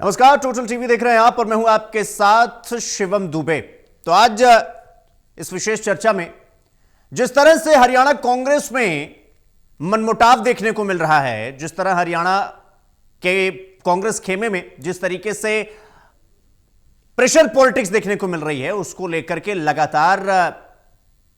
नमस्कार, total TV देख रहे हैं आप और मैं हूं आपके साथ शिवम दुबे। तो आज इस विशेष चर्चा में जिस तरह से हरियाणा कांग्रेस में मनमुटाव देखने को मिल रहा है, जिस तरह हरियाणा के कांग्रेस खेमे में जिस तरीके से प्रेशर पॉलिटिक्स देखने को मिल रही है, उसको लेकर के लगातार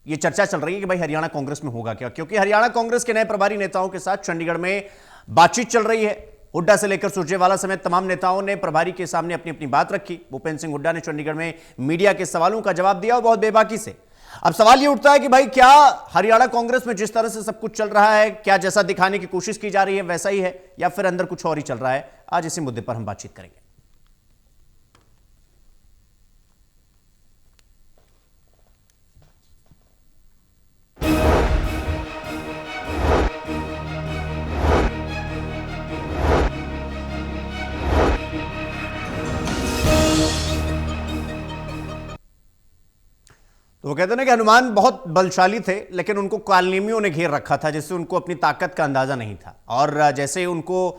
ये चर्चा चल रही है कि भाई हरियाणा कांग्रेस में होगा क्या। क्योंकि हरियाणा कांग्रेस के नए प्रभारी नेताओं के साथ चंडीगढ़ में बातचीत चल रही है। हुड्डा से लेकर सुरजेवाला समेत तमाम नेताओं ने प्रभारी के सामने अपनी अपनी बात रखी। भूपेंद्र सिंह हुड्डा ने चंडीगढ़ में मीडिया के सवालों का जवाब दिया और बहुत बेबाकी से। अब सवाल ये उठता है कि भाई क्या हरियाणा कांग्रेस में जिस तरह से सब कुछ चल रहा है, क्या जैसा दिखाने की कोशिश की जा रही है वैसा ही है या फिर अंदर कुछ और ही चल रहा है? आज इसी मुद्दे पर हम बातचीत करेंगे। तो वो कहते हैं ना कि हनुमान बहुत बलशाली थे, लेकिन उनको कालनेमियों ने घेर रखा था, जिससे उनको अपनी ताकत का अंदाजा नहीं था। और जैसे ही उनको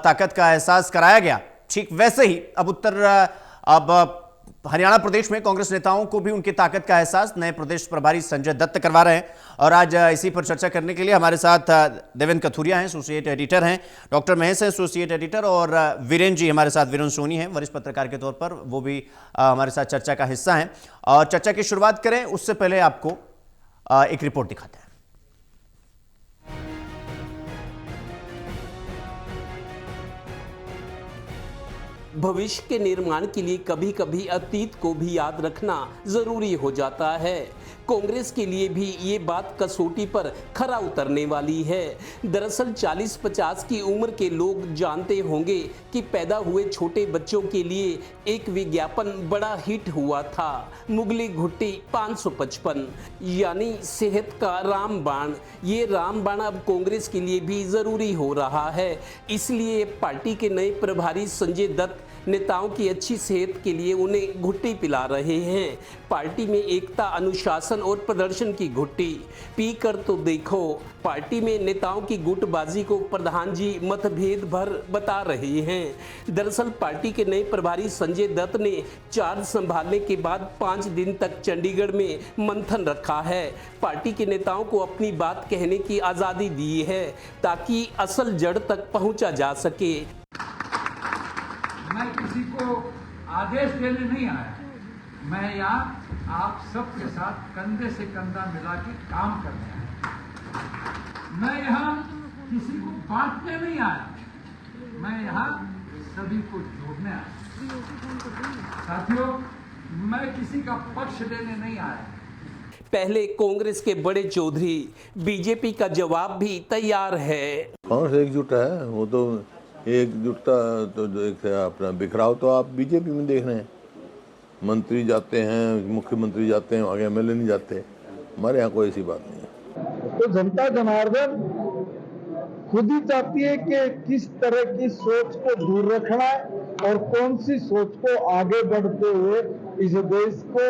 ताकत का एहसास कराया गया, ठीक वैसे ही अब हरियाणा प्रदेश में कांग्रेस नेताओं को भी उनकी ताकत का एहसास नए प्रदेश प्रभारी संजय दत्त करवा रहे हैं। और आज इसी पर चर्चा करने के लिए हमारे साथ देवेंद्र कथुरिया हैं, एसोसिएट एडिटर हैं, डॉक्टर महेश हैं, एसोसिएट एडिटर, और वीरेंद्र जी हमारे साथ, वीरेंद्र सोनी हैं वरिष्ठ पत्रकार के तौर पर, वो भी हमारे साथ चर्चा का हिस्सा हैं। और चर्चा की शुरुआत करें उससे पहले आपको एक रिपोर्ट दिखाते हैं। भविष्य के निर्माण के लिए कभी कभी अतीत को भी याद रखना जरूरी हो जाता है। कांग्रेस के लिए भी ये बात कसौटी पर खरा उतरने वाली है। दरअसल 40-50 की उम्र के लोग जानते होंगे कि पैदा हुए छोटे बच्चों के लिए एक विज्ञापन बड़ा हिट हुआ था, मुगली घुट्टी 555, यानी सेहत का रामबाण। ये रामबाण अब कांग्रेस के लिए भी जरूरी हो रहा है। इसलिए पार्टी के नए प्रभारी संजय दत्त नेताओं की अच्छी सेहत के लिए उन्हें घुट्टी पिला रहे हैं। पार्टी में एकता, अनुशासन और प्रदर्शन की घुट्टी पी कर तो देखो। पार्टी में नेताओं की गुटबाजी को प्रधान जी मतभेद भर बता रहे हैं। दरअसल पार्टी के नए प्रभारी संजय दत्त ने चार्ज संभालने के बाद 5 दिन तक चंडीगढ़ में मंथन रखा है। पार्टी के नेताओं को अपनी बात कहने की आज़ादी दी है ताकि असल जड़ तक पहुंचा जा सके। मैं किसी को आदेश देने नहीं आया, मैं यहाँ आप सबके साथ कंधे से कंधा मिला के काम करने आया। मैं यहाँ किसी को बांटने नहीं आया, मैं यहाँ सभी को जोड़ने आया। साथियों, मैं किसी का पक्ष लेने नहीं आया। पहले कांग्रेस के बड़े चौधरी, बीजेपी का जवाब भी तैयार है। कांग्रेस एकजुट है, वो तो एकजुटता तो एक अपना बिखराव तो आप बीजेपी में देख रहे हैं। मंत्री जाते हैं, मुख्यमंत्री जाते हैं, आगे एमएलए नहीं जाते। हमारे यहाँ कोई ऐसी बात नहीं है। तो जनता जनार्दन खुद ही चाहती है कि किस तरह की सोच को दूर रखना है और कौन सी सोच को आगे बढ़ते हुए इस देश को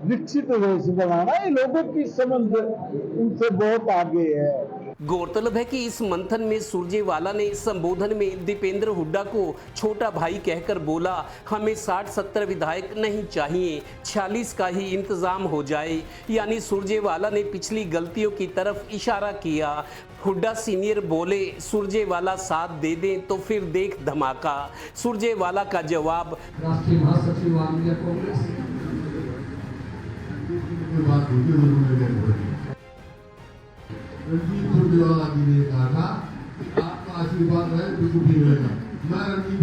विकसित देश बनाना है। लोगों की समझ उनसे बहुत आगे है। गौरतलब है कि इस मंथन में सुरजेवाला ने संबोधन में दीपेंद्र हुड्डा को छोटा भाई कहकर बोला, हमें 60-70 विधायक नहीं चाहिए, 46 का ही इंतजाम हो जाए। यानी सुरजेवाला ने पिछली गलतियों की तरफ इशारा किया। हुड्डा सीनियर बोले, सुरजेवाला साथ दे दें तो फिर देख धमाका। सुरजेवाला का जवाब, राष्ट्रीय महासचिव आंध्र कांग्रेस रणजीत सुरजेवाला जी ने कहा था आपका आशीर्वाद रहे तो कुछ नहीं होगा। मैं रणजीत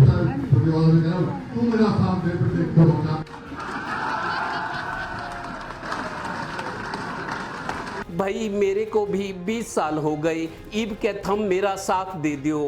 सुरजेवाला से कह रहा हूँ, तुम मेरा साथ दे प्रत्येक धमाका। भाई मेरे को भी 20 साल हो गए, इब के थम मेरा साथ दे दियो।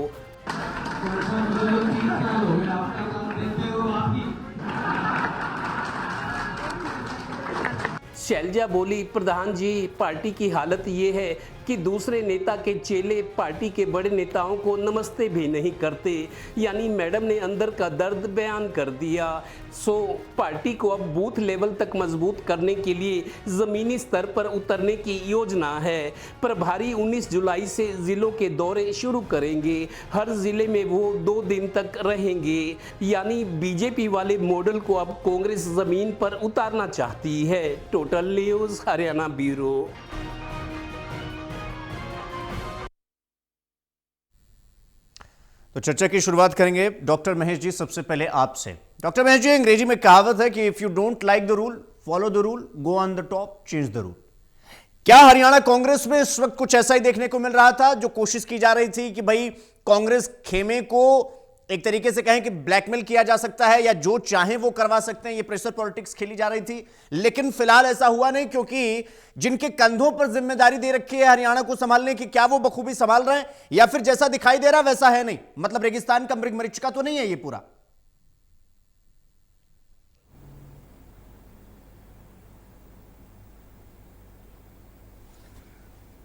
शैलजा बोली, प्रधान जी पार्टी की हालत ये है कि दूसरे नेता के चेले पार्टी के बड़े नेताओं को नमस्ते भी नहीं करते। यानी मैडम ने अंदर का दर्द बयान कर दिया। सो पार्टी को अब बूथ लेवल तक मजबूत करने के लिए जमीनी स्तर पर उतरने की योजना है। प्रभारी 19 जुलाई से जिलों के दौरे शुरू करेंगे। हर जिले में वो 2 दिन तक रहेंगे। यानी बीजेपी वाले मॉडल को अब कांग्रेस जमीन पर उतारना चाहती है। Total news Haryana bureau. तो चर्चा की शुरुआत करेंगे डॉक्टर महेश जी, सबसे पहले आपसे। डॉक्टर महेश जी, अंग्रेजी में कहावत है कि if you don't like the rule follow the rule, go on the top, change the rule. क्या हरियाणा कांग्रेस में इस वक्त कुछ ऐसा ही देखने को मिल रहा था, जो कोशिश की जा रही थी कि भाई कांग्रेस खेमे को एक तरीके से कहें कि ब्लैकमेल किया जा सकता है या जो चाहे वो करवा सकते हैं, ये प्रेशर पॉलिटिक्स खेली जा रही थी, लेकिन फिलहाल ऐसा हुआ नहीं, क्योंकि जिनके कंधों पर जिम्मेदारी दे रखी है हरियाणा को संभालने की, क्या वो बखूबी संभाल रहे हैं या फिर जैसा दिखाई दे रहा वैसा है नहीं? मतलब रेगिस्तान का मृगमरीचिका तो नहीं है ये पूरा।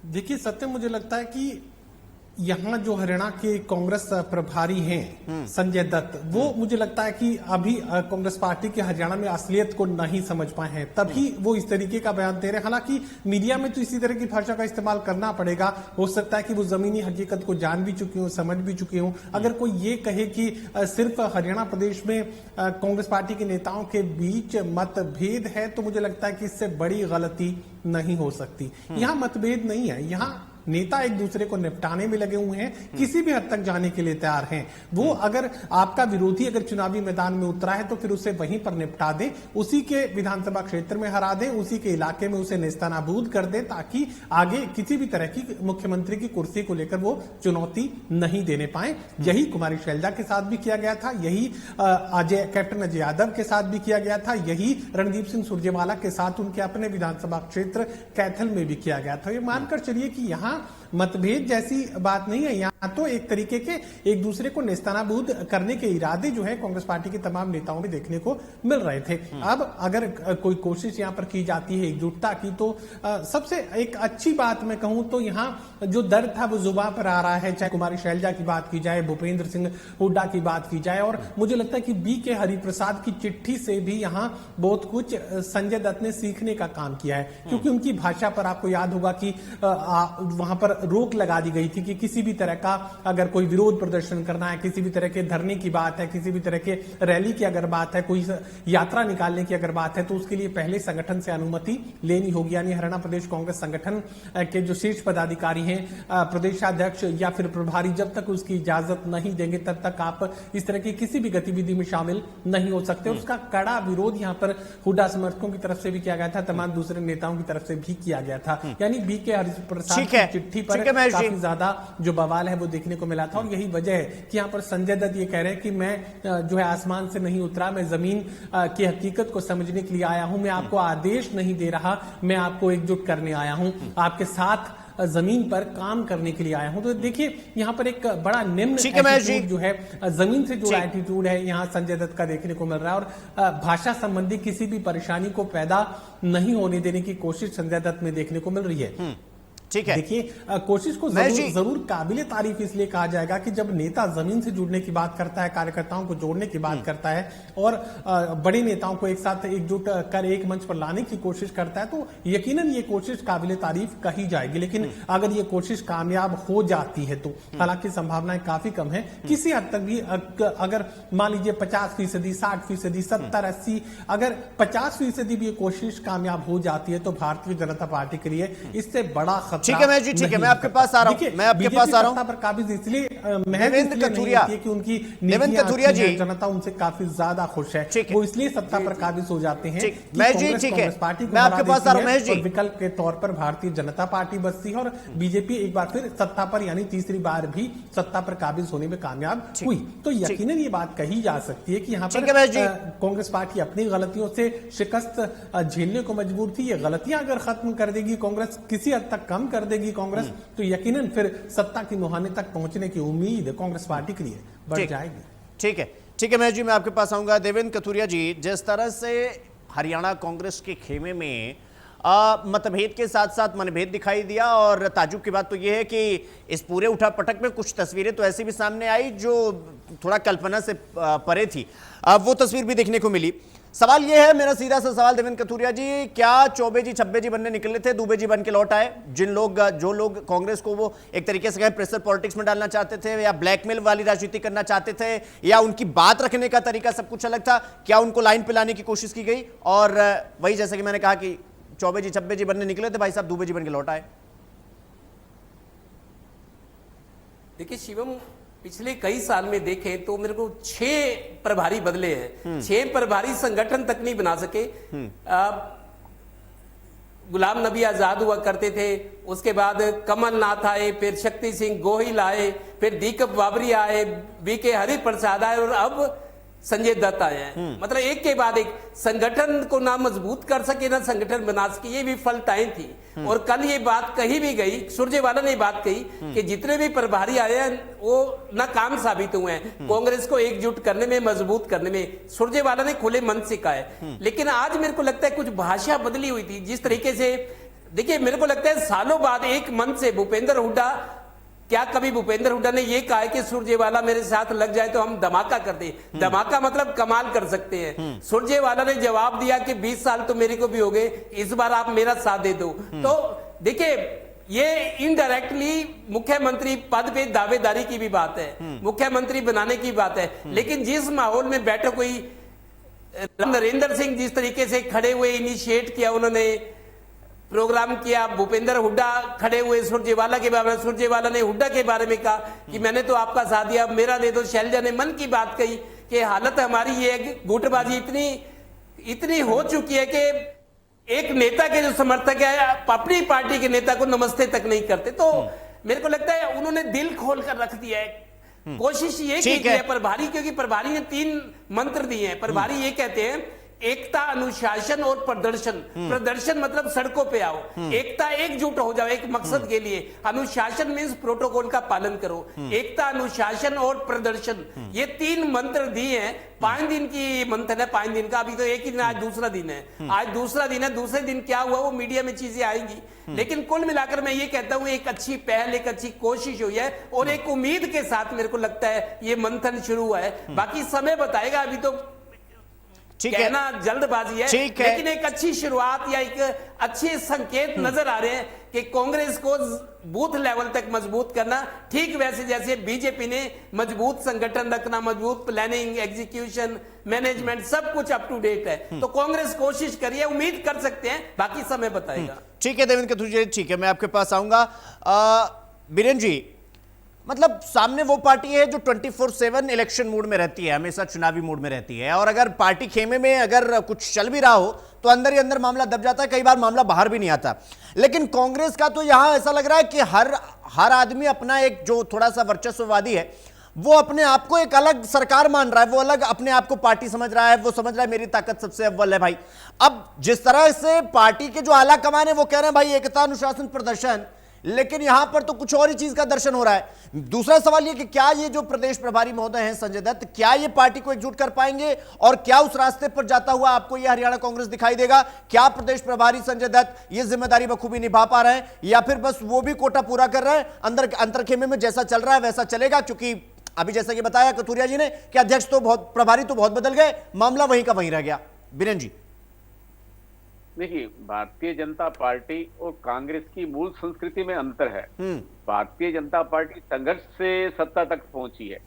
देखिए सत्य, मुझे लगता है कि यहाँ जो हरियाणा के कांग्रेस प्रभारी हैं संजय दत्त, वो मुझे लगता है कि अभी कांग्रेस पार्टी के हरियाणा में असलियत को नहीं समझ पाए हैं, तभी वो इस तरीके का बयान दे रहे हैं। हालांकि मीडिया में तो इसी तरह की भाषा का इस्तेमाल करना पड़ेगा। हो सकता है कि वो जमीनी हकीकत को जान भी चुके हों, समझ भी चुके हों। अगर कोई ये कहे कि सिर्फ हरियाणा प्रदेश में कांग्रेस पार्टी के नेताओं के बीच मतभेद है, तो मुझे लगता है कि इससे बड़ी गलती नहीं हो सकती। यहाँ मतभेद नहीं है, यहाँ नेता एक दूसरे को निपटाने में लगे हुए हैं, किसी भी हद तक जाने के लिए तैयार हैं। वो अगर आपका विरोधी अगर चुनावी मैदान में उतरा है तो फिर उसे वहीं पर निपटा दें, उसी के विधानसभा क्षेत्र में हरा दें, उसी के इलाके में उसे नेस्तनाबूद कर दें, ताकि आगे किसी भी तरह की मुख्यमंत्री की कुर्सी को लेकर वो चुनौती नहीं देने पाए। यही कुमारी शैलजा के साथ भी किया गया था, यही कैप्टन अजय यादव के साथ भी किया गया था, यही रणदीप सिंह सुरजेवाला के साथ उनके अपने विधानसभा क्षेत्र कैथल में भी किया गया था। ये मानकर चलिए कि यहाँ मतभेद जैसी बात नहीं है, यहाँ तो एक तरीके के एक दूसरे को नेस्तनाबूद करने के इरादे जो है कांग्रेस पार्टी के तमाम नेताओं में देखने को मिल रहे थे। अब अगर कोई कोशिश यहाँ पर की जाती है एकजुटता की, तो सबसे एक अच्छी बात मैं कहूं तो यहाँ जो दर्द था वो जुबान पर आ रहा है। चाहे कुमारी शैलजा की बात की जाए, भूपेंद्र सिंह हुड्डा की बात की जाए, और मुझे लगता है कि बी के हरिप्रसाद की चिट्ठी से भी यहाँ बहुत कुछ संजय दत्त ने सीखने का काम किया है, क्योंकि उनकी भाषा पर आपको याद होगा कि वहां पर रोक लगा दी गई थी कि किसी भी तरह का अगर कोई विरोध प्रदर्शन करना है, किसी भी तरह के धरने की बात है, किसी भी तरह के रैली की अगर बात है, कोई यात्रा निकालने की अगर बात है, तो उसके लिए पहले संगठन से अनुमति लेनी होगी। यानी हरियाणा प्रदेश कांग्रेस संगठन के जो शीर्ष पदाधिकारी हैं, प्रदेशाध्यक्ष या फिर प्रभारी, जब तक उसकी इजाजत नहीं देंगे तब तक आप इस तरह की किसी भी गतिविधि में शामिल नहीं हो सकते। उसका कड़ा विरोध यहाँ पर हुड्डा समर्थकों की तरफ से भी किया गया था, तमाम दूसरे नेताओं की तरफ से भी किया गया था। यानी बी के हरिप्रसाद की चिट्ठी पर काफी ज्यादा जो बवाल है वो देखने को मिला था, और यही वजह है कि यहाँ पर संजय दत्त ये कह रहे हैं कि मैं जो है आसमान से नहीं उतरा, मैं जमीन की हकीकत को समझने के लिए आया हूं, मैं आपको आदेश नहीं दे रहा, मैं आपको एकजुट करने आया हूं, आपके साथ जमीन पर काम करने के लिए आया हूं। तो देखिए यहाँ पर एक बड़ा निम्न एटीट्यूड जो है, जमीन से जुड़ा एटीट्यूड है यहाँ संजय दत्त का देखने को मिल रहा है, और भाषा संबंधी किसी भी परेशानी को पैदा नहीं होने देने की कोशिश संजय दत्त में देखने को मिल रही है। ठीक है, देखिए कोशिश को जरूर काबिले तारीफ इसलिए कहा जाएगा कि जब नेता जमीन से जुड़ने की बात करता है, कार्यकर्ताओं को जोड़ने की बात करता है, और बड़े नेताओं को एक साथ एकजुट कर एक मंच पर लाने की कोशिश करता है, तो यकीनन ये कोशिश काबिले तारीफ कही जाएगी। लेकिन अगर ये कोशिश कामयाब हो जाती है तो, हालांकि संभावनाएं काफी कम है, किसी हद तक भी अगर मान लीजिए 50%, 60%, 70-80, अगर 50% भी ये कोशिश कामयाब हो जाती है, तो भारतीय जनता पार्टी के लिए इससे बड़ा ठीक है मैं जी, ठीक है, मैं आपके पास आ रहा हूं, मैं आपके पास आ रहा हूं। पर काबिज इसलिए देवेंद्र कथुरिया कि उनकी देवेंद्र कथुरिया जी, जनता उनसे काफी ज्यादा खुश है, वो इसलिए सत्ता पर काबिज हो जाते हैं। मैं जी, ठीक है, मैं आपके पास आ रहा हूं महेश जी। विकल्प के तौर पर भारतीय जनता पार्टी बचती है, और बीजेपी एक बार फिर सत्ता पर, यानी तीसरी बार भी सत्ता पर काबिज होने में कामयाब हुई, तो यकीनन ये बात कही जा सकती है कि यहाँ पर कांग्रेस पार्टी अपनी गलतियों से शिकस्त झेलने को मजबूर थी। ये गलतियां अगर खत्म कर देगी कांग्रेस, किसी हद तक कम कर देगी कांग्रेस, तो यकीनन फिर सत्ता की मुहाने तक पहुंचने की उम्मीद कांग्रेस पार्टी के लिए बढ़ जाएगी। ठीक है, ठीक है महेश जी, मैं आपके पास आऊंगा। देवेंद्र कथुरिया जी, जिस तरह से हरियाणा कांग्रेस के खेमे में मतभेद के साथ साथ मनभेद दिखाई दिया। और ताजुब की बात तो यह है कि इस पूरे उठापटक में कुछ तस्वीरें तो ऐसी भी सामने आई जो थोड़ा कल्पना से परे थी। वो तस्वीर भी देखने को मिली। सवाल यह है, मेरा सीधा सा सवाल देवेंद्र कथुरिया जी, क्या चौबे जी छब्बे जी बनने निकले थे, दुबे जी बन के लौट आए? जो लोग कांग्रेस को वो एक तरीके से प्रेशर पॉलिटिक्स में डालना चाहते थे, या ब्लैकमेल वाली राजनीति करना चाहते थे, या उनकी बात रखने का तरीका सब कुछ अलग था, क्या उनको लाइन पे लाने की कोशिश की गई? और वही जैसे कि मैंने कहा कि चौबे जी छब्बे जी बनने निकले थे, भाई साहब दुबे जी बन के लौट आए। देखिए शिवम, पिछले कई साल में देखें तो मेरे को 6 प्रभारी बदले हैं। 6 प्रभारी संगठन तक नहीं बना सके। गुलाम नबी आजाद हुआ करते थे, उसके बाद कमलनाथ आए, फिर शक्ति सिंह गोहिल आए, फिर दीपक बाबरी आए, बीके हरिप्रसाद आए, और अब संजय दत्त आए हैं। मतलब एक के बाद एक संगठन को ना मजबूत कर सके ना संगठन बना सके, ये भी फलताएं थी। और कल ये बात कही भी गई, सुरजेवाला ने बात कही कि जितने भी प्रभारी आए हैं वो नाकाम साबित हुए हैं कांग्रेस को एकजुट करने में, मजबूत करने में। सुरजेवाला ने खुले मन से कहा है। लेकिन आज मेरे को लगता है कुछ भाषा बदली हुई थी। जिस तरीके से देखिए, मेरे को लगता है सालों बाद एक मन से भूपेंद्र हुड्डा, क्या कभी भूपेंद्र हुड्डा ने यह कहा है कि सुरजेवाला मेरे साथ लग जाए तो हम धमाका कर दे? धमाका मतलब कमाल कर सकते हैं। सुरजेवाला ने जवाब दिया कि 20 साल तो मेरे को भी हो गए, इस बार आप मेरा साथ दे दो। तो देखिए, ये इनडायरेक्टली मुख्यमंत्री पद पे दावेदारी की भी बात है, मुख्यमंत्री बनाने की बात है। लेकिन जिस माहौल में बैठक हुई, नरेंद्र सिंह जिस तरीके से खड़े हुए, इनिशिएट किया उन्होंने, प्रोग्राम किया, भूपेंद्र हुड्डा खड़े हुए सुरजेवाला के बारे में, सुरजेवाला ने हुड्डा के बारे में कहा कि मैंने तो आपका साथ दिया, मेरा दे दो। शैलजा ने मन की बात कही कि हालत हमारी ये है, गुटबाजी इतनी हो चुकी है कि एक नेता के जो समर्थक है अपनी पार्टी के नेता को नमस्ते तक नहीं करते। तो मेरे को लगता है उन्होंने दिल खोल कर रख दिया है। कोशिश ये की है प्रभारी, क्योंकि प्रभारी ने 3 मंत्र दिए हैं। प्रभारी ये कहते हैं, एकता, अनुशासन और प्रदर्शन। प्रदर्शन मतलब सड़कों पे आओ, एकता एकजुट हो जाओ एक मकसद के लिए, अनुशासन मींस प्रोटोकॉल का पालन करो। एकता, अनुशासन और प्रदर्शन, ये 3 मंत्र दिए हैं। 5 दिन की मंथन है, 5 दिन का। अभी तो एक ही दिन, आज दूसरा दिन है। आज दूसरा दिन है, दूसरे दिन क्या हुआ वो मीडिया में चीजें आएंगी। लेकिन कुल मिलाकर मैं ये कहता हूं, एक अच्छी पहल, एक अच्छी कोशिश हुई है, और एक उम्मीद के साथ मेरे को लगता है ये मंथन शुरू हुआ है। बाकी समय बताएगा, अभी तो कहना जल्दबाजी है, लेकिन एक अच्छी शुरुआत या एक अच्छे संकेत नजर आ रहे हैं कि कांग्रेस को बूथ लेवल तक मजबूत करना, ठीक वैसे जैसे बीजेपी ने मजबूत संगठन रखना, मजबूत प्लानिंग, एग्जीक्यूशन, मैनेजमेंट, सब कुछ अप टू डेट है। तो कांग्रेस कोशिश करिए, उम्मीद कर सकते हैं, बाकी समय बताएगा। ठीक है देवेंद्र कथुरिया, ठीक है, मैं आपके पास आऊंगा। बीरेन जी, मतलब सामने वो पार्टी है जो 24/7 इलेक्शन मूड में रहती है, हमेशा चुनावी मूड में रहती है, और अगर पार्टी खेमे में अगर कुछ चल भी रहा हो तो अंदर ही अंदर मामला दब जाता है, कई बार मामला बाहर भी नहीं आता। लेकिन कांग्रेस का तो यहां ऐसा लग रहा है कि हर आदमी अपना एक जो थोड़ा सा वर्चस्ववादी है, वो अपने आप को एक अलग सरकार मान रहा है, वो अलग अपने आप को पार्टी समझ रहा है, वो समझ रहा है मेरी ताकत सबसे अव्वल है भाई। अब जिस तरह से पार्टी के जो आला कमान है वो कह रहे हैं भाई एकता, अनुशासन, प्रदर्शन, लेकिन यहां पर तो कुछ और ही चीज का दर्शन हो रहा है। दूसरा सवाल यह कि क्या ये जो प्रदेश प्रभारी महोदय हैं संजय दत्त, क्या ये पार्टी को एकजुट कर पाएंगे, और क्या उस रास्ते पर जाता हुआ आपको ये हरियाणा कांग्रेस दिखाई देगा? क्या प्रदेश प्रभारी संजय दत्त ये जिम्मेदारी बखूबी निभा पा रहे हैं, या फिर बस वो भी कोटा पूरा कर रहे हैं, अंतरखेमे में जैसा चल रहा है वैसा चलेगा? क्योंकि अभी जैसा कि बताया कथुरिया जी ने कि अध्यक्ष तो बहुत, प्रभारी तो बहुत बदल गए, मामला वहीं का वहीं रह गया। बीरेन जी, देखिए, भारतीय जनता पार्टी और कांग्रेस की मूल संस्कृति में अंतर है। भारतीय जनता पार्टी संघर्ष से सत्ता तक पहुंची है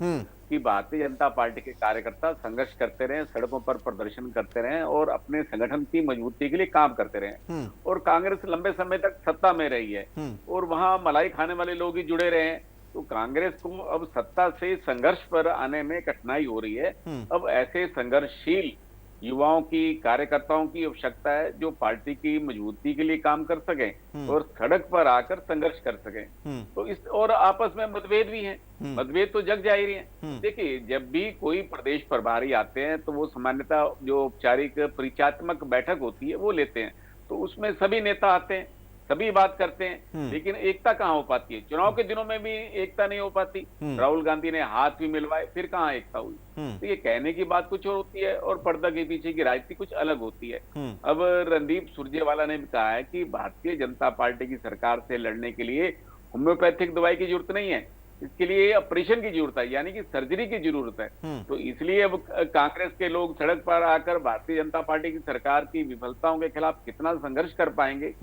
कि भारतीय जनता पार्टी के कार्यकर्ता संघर्ष करते रहे, सड़कों पर प्रदर्शन करते रहे और अपने संगठन की मजबूती के लिए काम करते रहे। और कांग्रेस लंबे समय तक सत्ता में रही है और वहां मलाई खाने वाले लोग ही जुड़े रहे हैं। तो कांग्रेस को अब सत्ता से संघर्ष पर आने में कठिनाई हो रही है। अब ऐसे संघर्षशील युवाओं की, कार्यकर्ताओं की आवश्यकता है जो पार्टी की मजबूती के लिए काम कर सकें और सड़क पर आकर संघर्ष कर सकें। तो इस, और आपस में मतभेद भी हैं, मतभेद तो जग जाहिर हैं। देखिए, जब भी कोई प्रदेश प्रभारी आते हैं तो वो सामान्यतः जो औपचारिक परिचयात्मक बैठक होती है वो लेते हैं, तो उसमें सभी नेता आते हैं सभी बात करते हैं, लेकिन एकता कहाँ हो पाती है? चुनाव के दिनों में भी एकता नहीं हो पाती। राहुल गांधी ने हाथ भी मिलवाए, फिर कहाँ एकता हुई? तो ये कहने की बात कुछ और होती है और पर्दा के पीछे की राजनीति कुछ अलग होती है। अब रणदीप सुरजेवाला ने भी कहा है कि भारतीय जनता पार्टी की सरकार से लड़ने के लिए होम्योपैथिक दवाई की जरूरत नहीं है, इसके लिए ऑपरेशन की जरूरत है, यानी कि सर्जरी की जरूरत है। तो इसलिए अब कांग्रेस के लोग सड़क पर आकर भारतीय जनता पार्टी की सरकार की विफलताओं के खिलाफ कितना संघर्ष कर पाएंगे,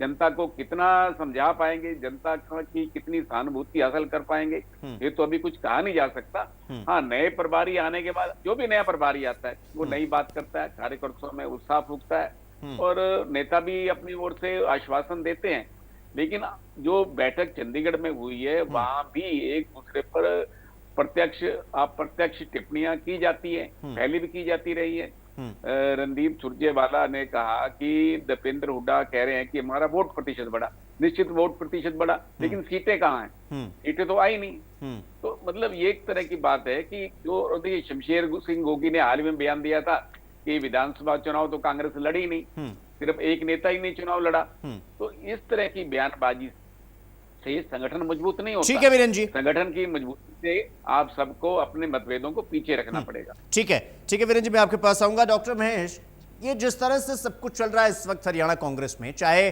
जनता को कितना समझा पाएंगे, जनता की कितनी सहानुभूति हासिल कर पाएंगे, ये तो अभी कुछ कहा नहीं जा सकता। हाँ, नए प्रभारी आने के बाद जो भी नया प्रभारी आता है वो नई बात करता है, कार्यकर्ताओं में उत्साह फूंकता है और नेता भी अपनी ओर से आश्वासन देते हैं। लेकिन जो बैठक चंडीगढ़ में हुई है वहां भी एक दूसरे पर प्रत्यक्ष अप्रत्यक्ष टिप्पणियां की जाती है, पहले भी की जाती रही है। रणदीप सुरजेवाला ने कहा कि दीपेंद्र हुड्डा कह रहे हैं कि हमारा वोट प्रतिशत बढ़ा, निश्चित वोट प्रतिशत बढ़ा, लेकिन सीटें कहाँ हैं? सीटें तो आई नहीं। तो मतलब ये एक तरह की बात है कि जो देखिए शमशेर सिंह गोगी ने हाल में बयान दिया था कि विधानसभा चुनाव तो कांग्रेस लड़ी नहीं, सिर्फ एक नेता ही नहीं चुनाव लड़ा। तो इस तरह की बयानबाजी से संगठन मजबूत नहीं होता। ठीक है वीरेंद्र जी, संगठन की मजबूती से आप सबको अपने मतभेदों को पीछे रखना पड़ेगा। ठीक है वीरेंद्र जी, मैं आपके पास आऊंगा। डॉक्टर महेश, ये जिस तरह से सब कुछ चल रहा है इस वक्त हरियाणा कांग्रेस में, चाहे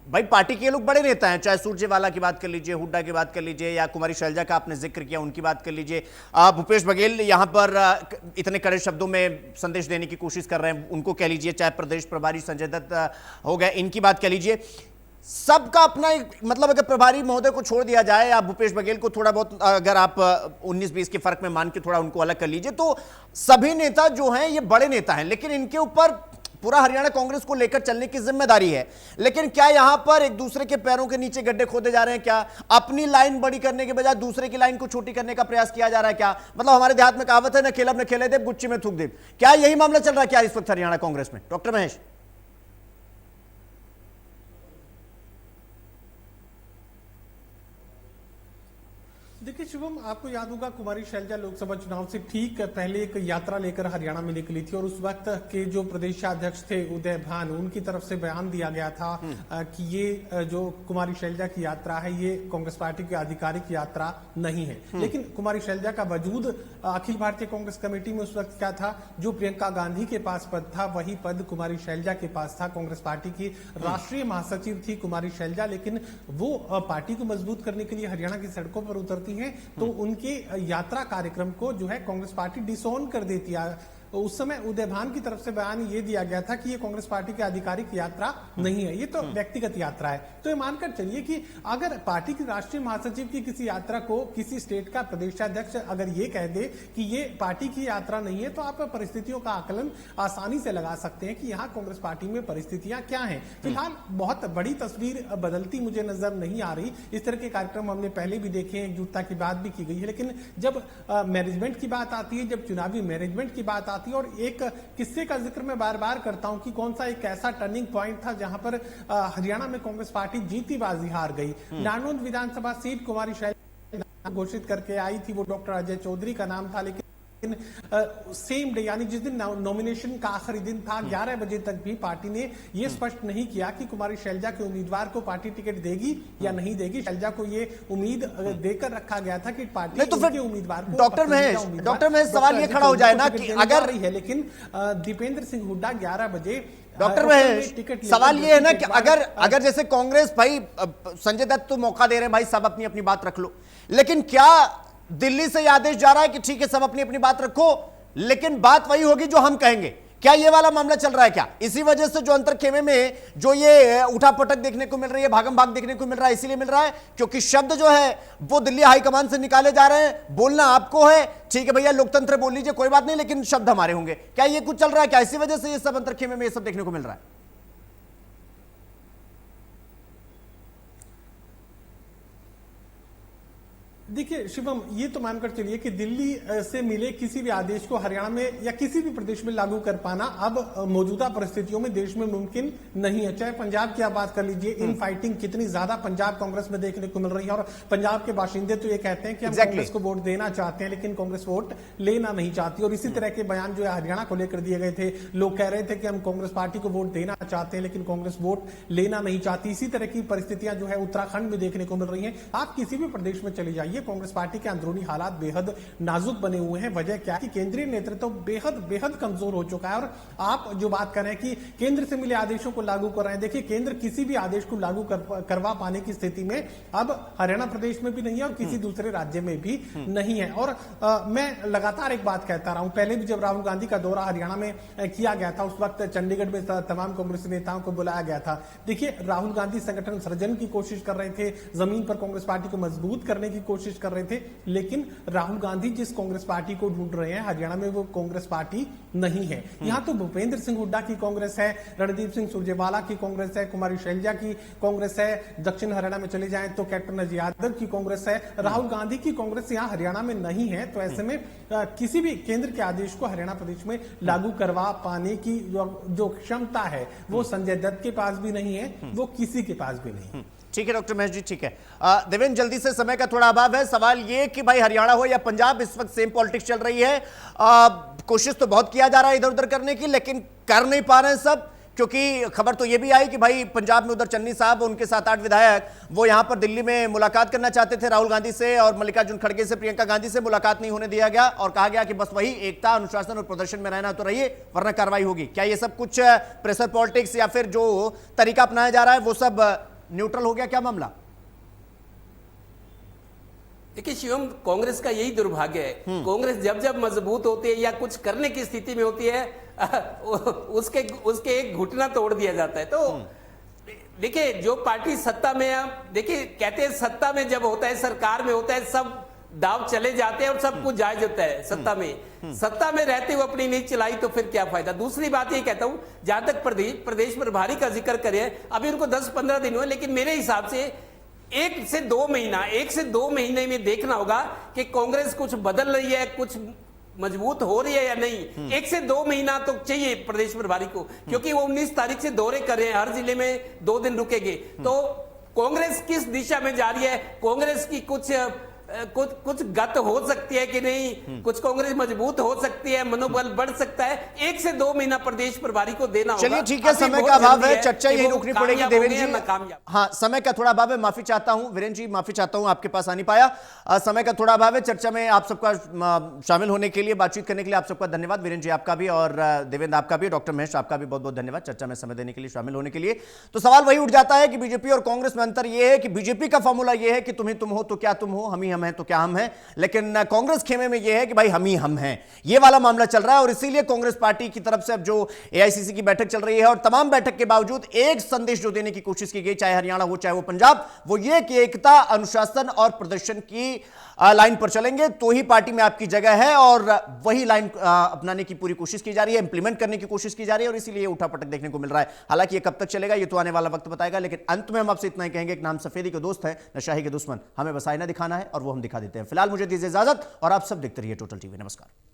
भाई पार्टी के लोग बड़े नेता हैं, चाहे सुरजेवाला की बात कर लीजिए, हुड्डा की बात कर लीजिए, या कुमारी शैलजा का आपने जिक्र किया उनकी बात कर लीजिए, भूपेश बघेल यहां पर इतने कड़े शब्दों में संदेश देने की कोशिश कर रहे हैं, उनको कह लीजिए, चाहे प्रदेश प्रभारी संजय दत्त हो गए, इनकी बात कह लीजिए, सबका अपना मतलब अगर प्रभारी महोदय को छोड़ दिया जाए या भूपेश बघेल को थोड़ा बहुत अगर आप 19-20 के फर्क में मान के थोड़ा उनको अलग कर लीजिए, तो सभी नेता जो हैं ये बड़े नेता हैं, लेकिन इनके ऊपर पूरा हरियाणा कांग्रेस को लेकर चलने की जिम्मेदारी है। लेकिन क्या यहां पर एक दूसरे के पैरों के नीचे गड्ढे खोदे जा रहे हैं? क्या अपनी लाइन बड़ी करने के बजाय दूसरे की लाइन को छोटी करने का प्रयास किया जा रहा है? क्या मतलब हमारे देहात में कहावत है, न खेलब न खेले देव, गुच्ची में थूक देव, क्या यही मामला चल रहा है क्या इस वक्त हरियाणा कांग्रेस में? डॉक्टर महेश। देखिए शुभम, आपको याद होगा कुमारी शैलजा लोकसभा चुनाव से ठीक पहले एक यात्रा लेकर हरियाणा में निकली थी और उस वक्त के जो प्रदेशाध्यक्ष थे उदय भान, उनकी तरफ से बयान दिया गया था कि ये जो कुमारी शैलजा की यात्रा है ये कांग्रेस पार्टी की आधिकारिक यात्रा नहीं है। लेकिन कुमारी शैलजा का वजूद अखिल भारतीय कांग्रेस कमेटी में उस वक्त क्या था? जो प्रियंका गांधी के पास पद था वही पद कुमारी शैलजा के पास था। कांग्रेस पार्टी की राष्ट्रीय महासचिव थी कुमारी शैलजा, लेकिन वो पार्टी को मजबूत करने के लिए हरियाणा की सड़कों पर उतरती हैं तो उनके यात्रा कार्यक्रम को जो है कांग्रेस पार्टी डिसोन कर देती है। उस समय उदय भान की तरफ से बयान ये दिया गया था कि ये कांग्रेस पार्टी की आधिकारिक यात्रा नहीं है, ये तो व्यक्तिगत यात्रा है। तो ये मानकर चलिए कि अगर पार्टी की राष्ट्रीय महासचिव की किसी यात्रा को किसी स्टेट का प्रदेशाध्यक्ष अगर ये कह दे कि ये पार्टी की यात्रा नहीं है, तो आप परिस्थितियों का आकलन आसानी से लगा सकते हैं कि यहाँ कांग्रेस पार्टी में परिस्थितियां क्या हैं। फिलहाल बहुत बड़ी तस्वीर बदलती मुझे नजर नहीं आ रही। इस तरह के कार्यक्रम हमने पहले भी देखे हैं, एकजुटता की बात भी की गई है, लेकिन जब मैनेजमेंट की बात आती है, जब चुनावी मैनेजमेंट की बात आती है, और एक किस्से का जिक्र मैं बार बार करता हूं कि कौन सा एक ऐसा टर्निंग पॉइंट था जहां पर हरियाणा में कांग्रेस पार्टी जीती बाजी हार गई। नारनौंद विधानसभा सीट कुमारी शैलजा घोषित करके आई थी, वो डॉक्टर अजय चौधरी का नाम था, लेकिन सेम डे यानी जिस दिन नॉमिनेशन का आखिरी दिन था 11 बजे तक भी पार्टी ने यह स्पष्ट नहीं किया कि कुमारी शैलजा के उम्मीदवार को पार्टी टिकट देगी या नहीं देगी। शैलजा को ये उम्मीद देकर रखा गया था कि पार्टी तो उनके उम्मीदवार को डॉक्टर महेश सवाल ये खड़ा हो जाए ना कि अगर रही है, लेकिन दीपेंद्र सिंह हुड्डा 11 बजे डॉक्टर महेश सवाल ये है ना कि अगर जैसे कांग्रेस भाई संजय दत्त तो मौका दे रहे हैं, भाई सब अपनी अपनी बात रख लो, लेकिन क्या दिल्ली से आदेश जा रहा है कि ठीक है सब अपनी अपनी बात रखो लेकिन बात वही होगी जो हम कहेंगे? क्या ये वाला मामला चल रहा है क्या? इसी वजह से जो अंतर खेमे में जो ये उठापटक देखने को मिल रही है, भागम भाग देखने को मिल रहा है, इसीलिए मिल रहा है क्योंकि शब्द जो है वो दिल्ली हाईकमान से निकाले जा रहे हैं। बोलना आपको है, ठीक है भैया लोकतंत्र बोल लीजिए कोई बात नहीं, लेकिन शब्द हमारे होंगे। क्या ये कुछ चल रहा है क्या? इसी वजह से ये सब अंतर खेमे में ये सब देखने को मिल रहा है? देखिए शिवम, ये तो मानकर चलिए कि दिल्ली से मिले किसी भी आदेश को हरियाणा में या किसी भी प्रदेश में लागू कर पाना अब मौजूदा परिस्थितियों में देश में मुमकिन नहीं है। चाहे पंजाब की आप बात कर लीजिए, इन फाइटिंग कितनी ज्यादा पंजाब कांग्रेस में देखने को मिल रही है, और पंजाब के बाशिंदे तो ये कहते हैं कि हम कांग्रेस को वोट देना चाहते हैं लेकिन कांग्रेस वोट लेना नहीं चाहती। और इसी तरह के बयान जो है हरियाणा को लेकर दिए गए थे, लोग कह रहे थे कि हम कांग्रेस पार्टी को वोट देना चाहते हैं लेकिन कांग्रेस वोट लेना नहीं चाहती। इसी तरह की परिस्थितियां जो है उत्तराखंड में देखने को मिल रही हैं। आप किसी भी प्रदेश में चले जाइए, कांग्रेस पार्टी के अंदरूनी हालात बेहद नाजुक बने हुए हैं। वजह क्या है कि केंद्रीय नेतृत्व बेहद कमजोर हो चुका है। और आप जो बात कर रहे हैं कि केंद्र से मिले आदेशों को लागू कर रहे हैं, देखिए केंद्र किसी भी आदेश को लागू करवा पाने की स्थिति में अब हरियाणा प्रदेश में भी नहीं है और किसी दूसरे राज्य में भी नहीं है। और मैं लगातार एक बात कहता रहा हूं, पहले भी जब राहुल गांधी का दौरा हरियाणा में किया गया था, उस वक्त चंडीगढ़ में तमाम कांग्रेस नेताओं को बुलाया गया था। देखिए राहुल गांधी संगठन सृजन की कोशिश कर रहे थे, जमीन पर कांग्रेस पार्टी को मजबूत करने की कोशिश कर रहे थे, लेकिन राहुल गांधी जिस कांग्रेस पार्टी को ढूंढ रहे हैं हरियाणा में वो कांग्रेस पार्टी नहीं है। यहां तो भूपेंद्र सिंह हुड्डा की कांग्रेस है, रणदीप सिंह सुरजेवाला की कांग्रेस है, कुमारी शैलजा की कांग्रेस है, दक्षिण हरियाणा में चले जाएं तो कैप्टन अजय यादव की कांग्रेस है, राहुल गांधी की कांग्रेस यहां हरियाणा में नहीं है। तो ऐसे में किसी भी केंद्र के आदेश को हरियाणा प्रदेश में लागू करवा पाने की जो क्षमता है वो संजय दत्त के पास भी नहीं है, वो किसी के पास भी नहीं। ठीक है डॉक्टर महेश जी, ठीक है। देवेंद्र, जल्दी से, समय का थोड़ा अभाव है। सवाल ये कि भाई हरियाणा हो या पंजाब, इस वक्त सेम पॉलिटिक्स चल रही है। कोशिश तो बहुत किया जा रहा है इधर उधर करने की, लेकिन कर नहीं पा रहे हैं सब, क्योंकि खबर तो ये भी आई कि भाई पंजाब में उधर चन्नी साहब, उनके 7-8 विधायक, वो यहां पर दिल्ली में मुलाकात करना चाहते थे राहुल गांधी से, और मल्लिकार्जुन खड़गे से, प्रियंका गांधी से मुलाकात नहीं होने दिया गया और कहा गया कि बस वही एकता, अनुशासन और प्रदर्शन में रहना तो रहिए वरना कार्रवाई होगी। क्या ये सब कुछ प्रेशर पॉलिटिक्स या फिर जो तरीका अपनाया जा रहा है वो सब न्यूट्रल हो गया, क्या मामला? देखिए शिवम, कांग्रेस का यही दुर्भाग्य है, कांग्रेस जब जब मजबूत होती है या कुछ करने की स्थिति में होती है उसके एक घुटना तोड़ दिया जाता है। तो देखिए जो पार्टी सत्ता में है, देखिए कहते हैं सत्ता में जब होता है, सरकार में होता है, सब दाव चले जाते हैं और सब कुछ जायज होता है सत्ता में। सत्ता में रहते हुए अपनी नीति चलाई तो फिर क्या फायदा। दूसरी बात ये कहता हूं, जहां तक प्रदेश प्रभारी का जिक्र करें, अभी उनको 10-15 दिन हुए, लेकिन मेरे हिसाब से 1 से 2 महीने में देखना होगा कि कांग्रेस कुछ बदल रही है, कुछ मजबूत हो रही है या नहीं। 1 से 2 महीना तो चाहिए प्रदेश प्रभारी को, क्योंकि वो 19 तारीख से दौरे कर रहे हैं, हर जिले में 2 दिन रुकेंगे। तो कांग्रेस किस दिशा में जा रही है, कांग्रेस की कुछ गत हो सकती है कि नहीं, कुछ कांग्रेस मजबूत हो सकती है, मनोबल बढ़ सकता है। 1 से 2 महीना प्रदेश प्रभारी को देना होगा। चलिए ठीक है, समय का अभाव है, चर्चा यही रुकनी पड़ेगी देवेंद्र जी। हाँ, समय का थोड़ा अभाव है, माफी चाहता हूं वीरेंद्र जी, माफी चाहता हूं आपके पास आ नहीं पाया। समय का थोड़ा अभाव है। चर्चा में आप सबका शामिल होने के लिए, बातचीत करने के लिए आप सबका धन्यवाद। वीरेंद्र जी आपका भी, और देवेंद्र आपका भी, डॉक्टर महेश आपका भी बहुत बहुत धन्यवाद चर्चा में समय देने के लिए, शामिल होने के लिए। तो सवाल वही उठ जाता है कि बीजेपी और कांग्रेस में अंतर यह है कि बीजेपी का फॉर्मूला यह है कि तुम्हें तुम हो तो क्या तुम हो, हम ही हम हैं तो क्या हम हैं, लेकिन कांग्रेस खेमे में यह है कि भाई हम ही हम हैं, ये वाला मामला चल रहा है। और इसीलिए कांग्रेस पार्टी की तरफ से अब जो एआईसीसी की बैठक चल रही है, और तमाम बैठक के बावजूद एक संदेश जो देने की कोशिश की गई, चाहे हरियाणा हो चाहे वो पंजाब, वो ये कि एकता, अनुशासन और प्रदर्शन की लाइन पर चलेंगे तो ही पार्टी में आपकी जगह है, और वही लाइन अपनाने की पूरी कोशिश की जा रही है, इंप्लीमेंट करने की कोशिश की जा रही है, और इसीलिए उठापटक देखने को मिल रहा है। हालांकि ये कब तक चलेगा ये तो आने वाला वक्त बताएगा, लेकिन अंत में हम आपसे इतना ही कहेंगे कि ना हम सफेदी के दोस्त हैं न शाही के दुश्मन, हमें बस आईना दिखाना है और वो हम दिखा देते हैं। फिलहाल मुझे दीजिए इजाजत, और आप सब देखते रहिए टोटल टीवी। नमस्कार।